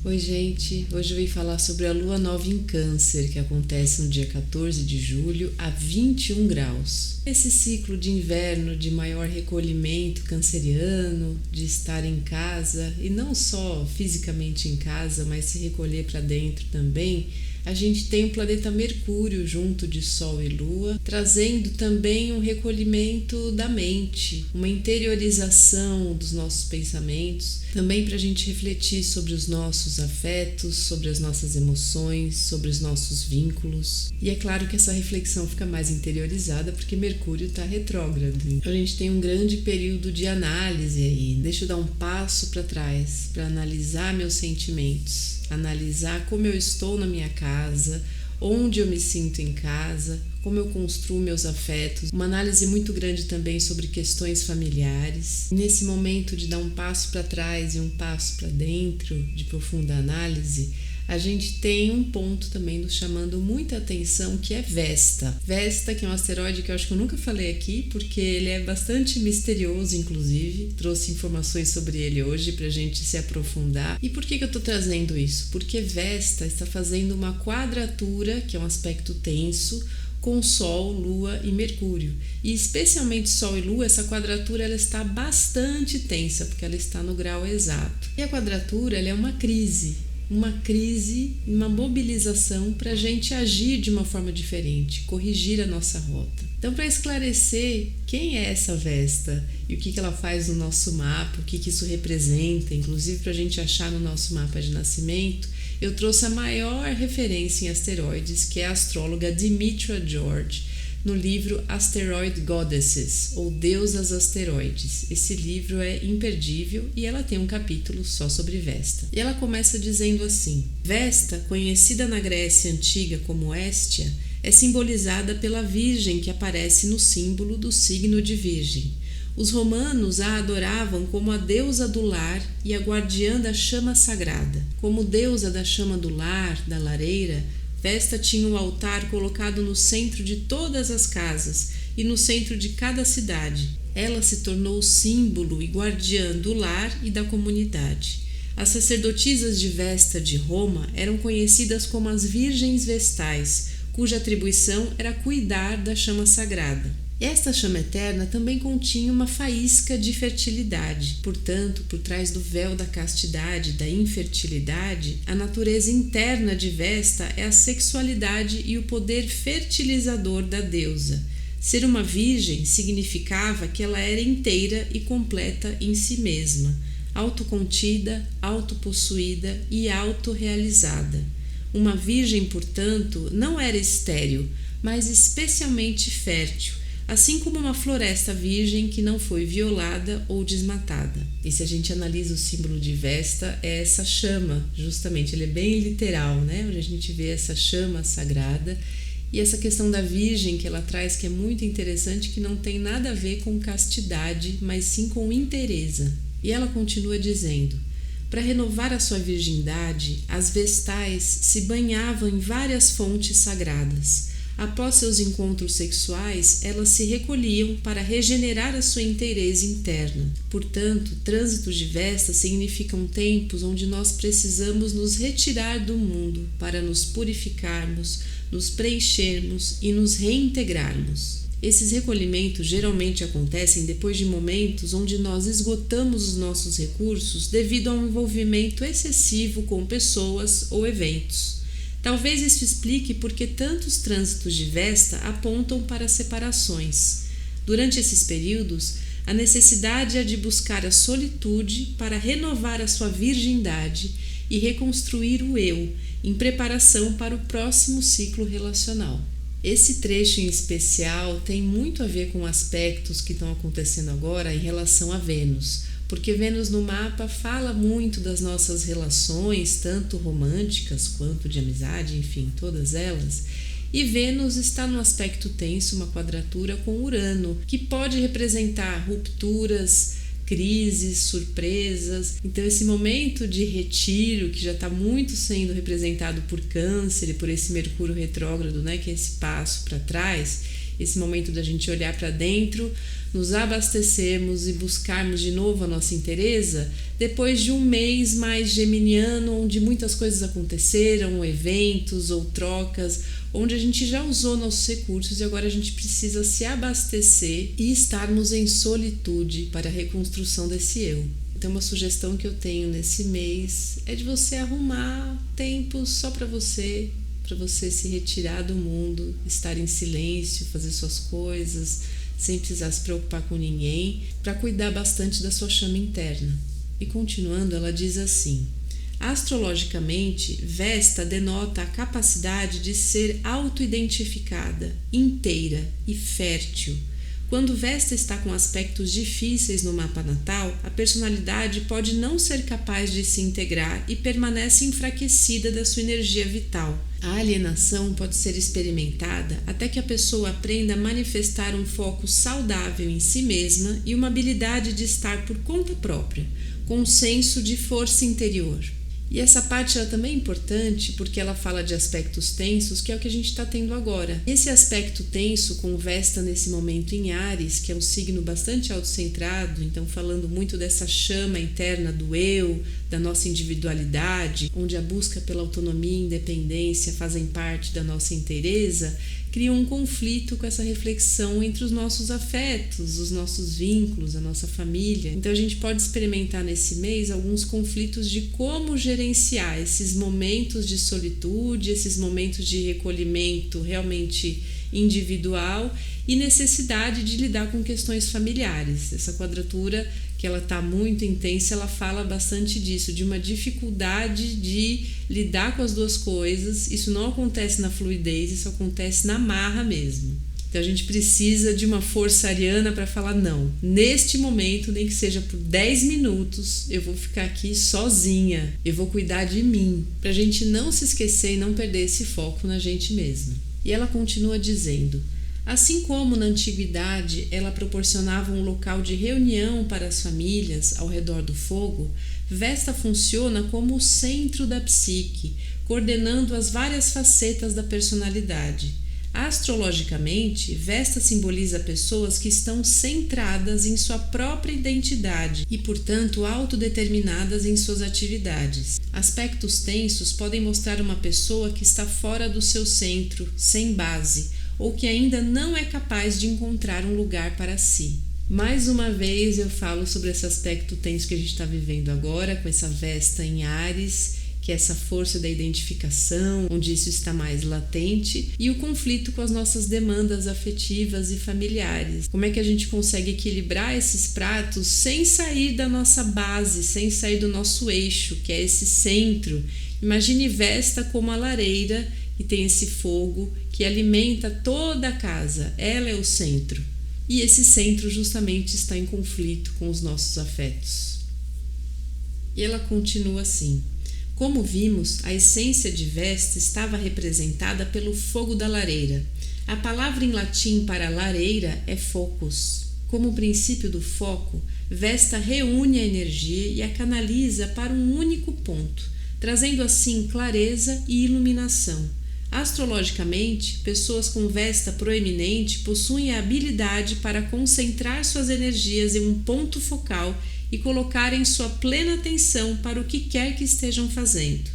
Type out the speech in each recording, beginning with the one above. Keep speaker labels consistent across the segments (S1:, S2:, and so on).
S1: Oi, gente. Hoje eu vim falar sobre a lua nova em Câncer, que acontece no dia 14 de julho a 21 graus. Esse ciclo de inverno de maior recolhimento canceriano, de estar em casa e não só fisicamente em casa, mas se recolher para dentro também. A gente tem o planeta Mercúrio junto de Sol e Lua, trazendo também um recolhimento da mente, uma interiorização dos nossos pensamentos, também para a gente refletir sobre os nossos afetos, sobre as nossas emoções, sobre os nossos vínculos. E é claro que essa reflexão fica mais interiorizada porque Mercúrio está retrógrado. Então a gente tem um grande período de análise aí. Deixa eu dar um passo para trás, para analisar meus sentimentos. Analisar como eu estou na minha casa, onde eu me sinto em casa, como eu construo meus afetos. Uma análise muito grande também sobre questões familiares. Nesse momento de dar um passo para trás e um passo para dentro, de profunda análise, a gente tem um ponto também nos chamando muita atenção, que é Vesta. Vesta, que é um asteroide que eu acho que eu nunca falei aqui, porque ele é bastante misterioso, inclusive. Trouxe informações sobre ele hoje para a gente se aprofundar. E por que eu estou trazendo isso? Porque Vesta está fazendo uma quadratura, que é um aspecto tenso, com Sol, Lua e Mercúrio. E especialmente Sol e Lua, essa quadratura ela está bastante tensa, porque ela está no grau exato. E a quadratura ela é uma crise, uma mobilização para a gente agir de uma forma diferente, corrigir a nossa rota. Então, para esclarecer quem é essa Vesta e o que ela faz no nosso mapa, o que isso representa, inclusive para a gente achar no nosso mapa de nascimento, eu trouxe a maior referência em asteroides, que é a astróloga Dimitra George, no livro Asteroid Goddesses, ou Deusas Asteroides. Esse livro é imperdível e ela tem um capítulo só sobre Vesta. E ela começa dizendo assim: Vesta, conhecida na Grécia Antiga como Héstia, é simbolizada pela Virgem que aparece no símbolo do signo de Virgem. Os romanos a adoravam como a deusa do lar e a guardiã da chama sagrada. Como deusa da chama do lar, da lareira, Vesta tinha um altar colocado no centro de todas as casas e no centro de cada cidade. Ela se tornou símbolo e guardiã do lar e da comunidade. As sacerdotisas de Vesta de Roma eram conhecidas como as Virgens Vestais, cuja atribuição era cuidar da chama sagrada. Esta chama eterna também continha uma faísca de fertilidade. Portanto, por trás do véu da castidade, da infertilidade, a natureza interna de Vesta é a sexualidade e o poder fertilizador da deusa. Ser uma virgem significava que ela era inteira e completa em si mesma, autocontida, autopossuída e autorrealizada. Uma virgem, portanto, não era estéril, mas especialmente fértil, assim como uma floresta virgem que não foi violada ou desmatada. E se a gente analisa o símbolo de Vesta, é essa chama, justamente, ele é bem literal, né? Onde a gente vê essa chama sagrada e essa questão da virgem que ela traz, que é muito interessante, que não tem nada a ver com castidade, mas sim com inteireza. E ela continua dizendo: para renovar a sua virgindade, as vestais se banhavam em várias fontes sagradas. Após seus encontros sexuais, elas se recolhiam para regenerar a sua inteireza interna. Portanto, trânsitos de Vesta significam tempos onde nós precisamos nos retirar do mundo para nos purificarmos, nos preenchermos e nos reintegrarmos. Esses recolhimentos geralmente acontecem depois de momentos onde nós esgotamos os nossos recursos devido a um envolvimento excessivo com pessoas ou eventos. Talvez isso explique por que tantos trânsitos de Vesta apontam para separações. Durante esses períodos, a necessidade é de buscar a solitude para renovar a sua virgindade e reconstruir o eu, em preparação para o próximo ciclo relacional. Esse trecho em especial tem muito a ver com aspectos que estão acontecendo agora em relação a Vênus, porque Vênus no mapa fala muito das nossas relações, tanto românticas quanto de amizade, enfim, todas elas. E Vênus está num aspecto tenso, uma quadratura com Urano, que pode representar rupturas, crises, surpresas. Então esse momento de retiro, que já está muito sendo representado por Câncer e por esse Mercúrio retrógrado, né, que é esse passo para trás, esse momento da gente olhar para dentro, nos abastecermos e buscarmos de novo a nossa inteireza, depois de um mês mais geminiano, onde muitas coisas aconteceram, eventos ou trocas, onde a gente já usou nossos recursos e agora a gente precisa se abastecer e estarmos em solitude para a reconstrução desse eu. Então, uma sugestão que eu tenho nesse mês é de você arrumar tempo só para você se retirar do mundo, estar em silêncio, fazer suas coisas, sem precisar se preocupar com ninguém, para cuidar bastante da sua chama interna. E continuando, ela diz assim: astrologicamente, Vesta denota a capacidade de ser auto-identificada, inteira e fértil. Quando Vesta está com aspectos difíceis no mapa natal, a personalidade pode não ser capaz de se integrar e permanece enfraquecida da sua energia vital. A alienação pode ser experimentada até que a pessoa aprenda a manifestar um foco saudável em si mesma e uma habilidade de estar por conta própria, com um senso de força interior. E essa parte ela também é importante porque ela fala de aspectos tensos, que é o que a gente está tendo agora. Esse aspecto tenso com Vesta nesse momento em Áries, que é um signo bastante autocentrado, então falando muito dessa chama interna do eu, da nossa individualidade, onde a busca pela autonomia e independência fazem parte da nossa inteireza, cria um conflito com essa reflexão entre os nossos afetos, os nossos vínculos, a nossa família. Então a gente pode experimentar nesse mês alguns conflitos de como gerenciar esses momentos de solitude, esses momentos de recolhimento realmente individual e necessidade de lidar com questões familiares. Essa quadratura, que ela está muito intensa, ela fala bastante disso, de uma dificuldade de lidar com as duas coisas. Isso não acontece na fluidez, isso acontece na marra mesmo. Então a gente precisa de uma força ariana para falar não. Neste momento, nem que seja por 10 minutos, eu vou ficar aqui sozinha, eu vou cuidar de mim, para a gente não se esquecer e não perder esse foco na gente mesma. E ela continua dizendo: assim como na antiguidade ela proporcionava um local de reunião para as famílias ao redor do fogo, Vesta funciona como o centro da psique, coordenando as várias facetas da personalidade. Astrologicamente, Vesta simboliza pessoas que estão centradas em sua própria identidade e, portanto, autodeterminadas em suas atividades. Aspectos tensos podem mostrar uma pessoa que está fora do seu centro, sem base, ou que ainda não é capaz de encontrar um lugar para si. Mais uma vez eu falo sobre esse aspecto tenso que a gente está vivendo agora, com essa Vesta em Áries, que é essa força da identificação, onde isso está mais latente, e o conflito com as nossas demandas afetivas e familiares. Como é que a gente consegue equilibrar esses pratos sem sair da nossa base, sem sair do nosso eixo, que é esse centro? Imagine Vesta como a lareira e tem esse fogo que alimenta toda a casa. Ela é o centro. E esse centro justamente está em conflito com os nossos afetos. E ela continua assim: como vimos, a essência de Vesta estava representada pelo fogo da lareira. A palavra em latim para lareira é focus. Como princípio do foco, Vesta reúne a energia e a canaliza para um único ponto, trazendo assim clareza e iluminação. Astrologicamente, pessoas com Vesta proeminente possuem a habilidade para concentrar suas energias em um ponto focal e colocarem sua plena atenção para o que quer que estejam fazendo.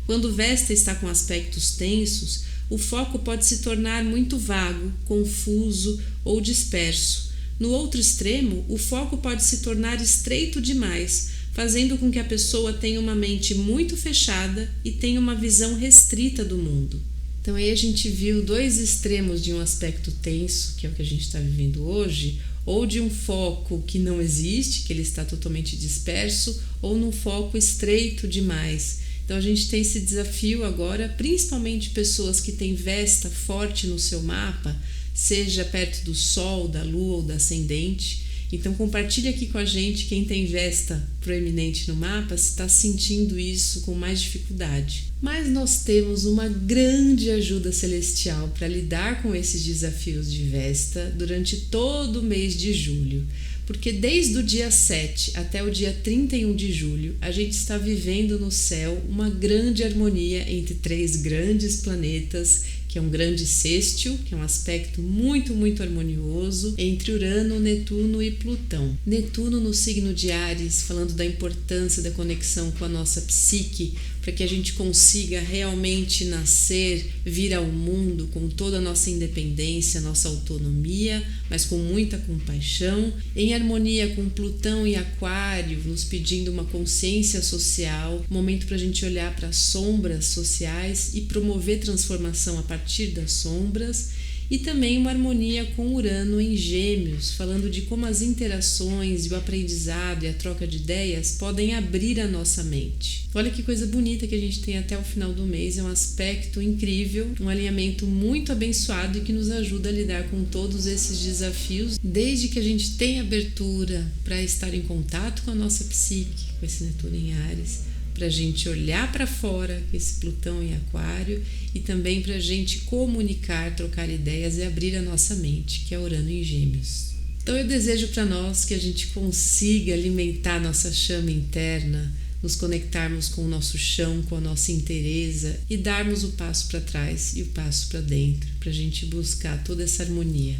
S1: Quando Vesta está com aspectos tensos, o foco pode se tornar muito vago, confuso ou disperso. No outro extremo, o foco pode se tornar estreito demais, fazendo com que a pessoa tenha uma mente muito fechada e tenha uma visão restrita do mundo. Então aí a gente viu dois extremos de um aspecto tenso, que é o que a gente está vivendo hoje, ou de um foco que não existe, que ele está totalmente disperso, ou num foco estreito demais. Então a gente tem esse desafio agora, principalmente pessoas que têm Vesta forte no seu mapa, seja perto do Sol, da Lua ou da Ascendente. Então compartilha aqui com a gente quem tem Vesta proeminente no mapa, se está sentindo isso com mais dificuldade. Mas nós temos uma grande ajuda celestial para lidar com esses desafios de Vesta durante todo o mês de julho, porque desde o dia 7 até o dia 31 de julho a gente está vivendo no céu uma grande harmonia entre 3 grandes planetas, que que é um grande sextil, que é um aspecto muito, muito harmonioso entre Urano, Netuno e Plutão. Netuno no signo de Áries, falando da importância da conexão com a nossa psique, para que a gente consiga realmente nascer, vir ao mundo com toda a nossa independência, nossa autonomia, mas com muita compaixão, em harmonia com Plutão e Aquário, nos pedindo uma consciência social, momento para a gente olhar para as sombras sociais e promover transformação a partir das sombras, e também uma harmonia com Urano em Gêmeos, falando de como as interações e o aprendizado e a troca de ideias podem abrir a nossa mente. Olha que coisa bonita que a gente tem até o final do mês, é um aspecto incrível, um alinhamento muito abençoado e que nos ajuda a lidar com todos esses desafios, desde que a gente tenha abertura para estar em contato com a nossa psique, com esse Netuno em Áries, para a gente olhar para fora com esse Plutão em Aquário e também para a gente comunicar, trocar ideias e abrir a nossa mente, que é Urano em Gêmeos. Então eu desejo para nós que a gente consiga alimentar nossa chama interna, nos conectarmos com o nosso chão, com a nossa inteireza e darmos o passo para trás e o passo para dentro, para a gente buscar toda essa harmonia.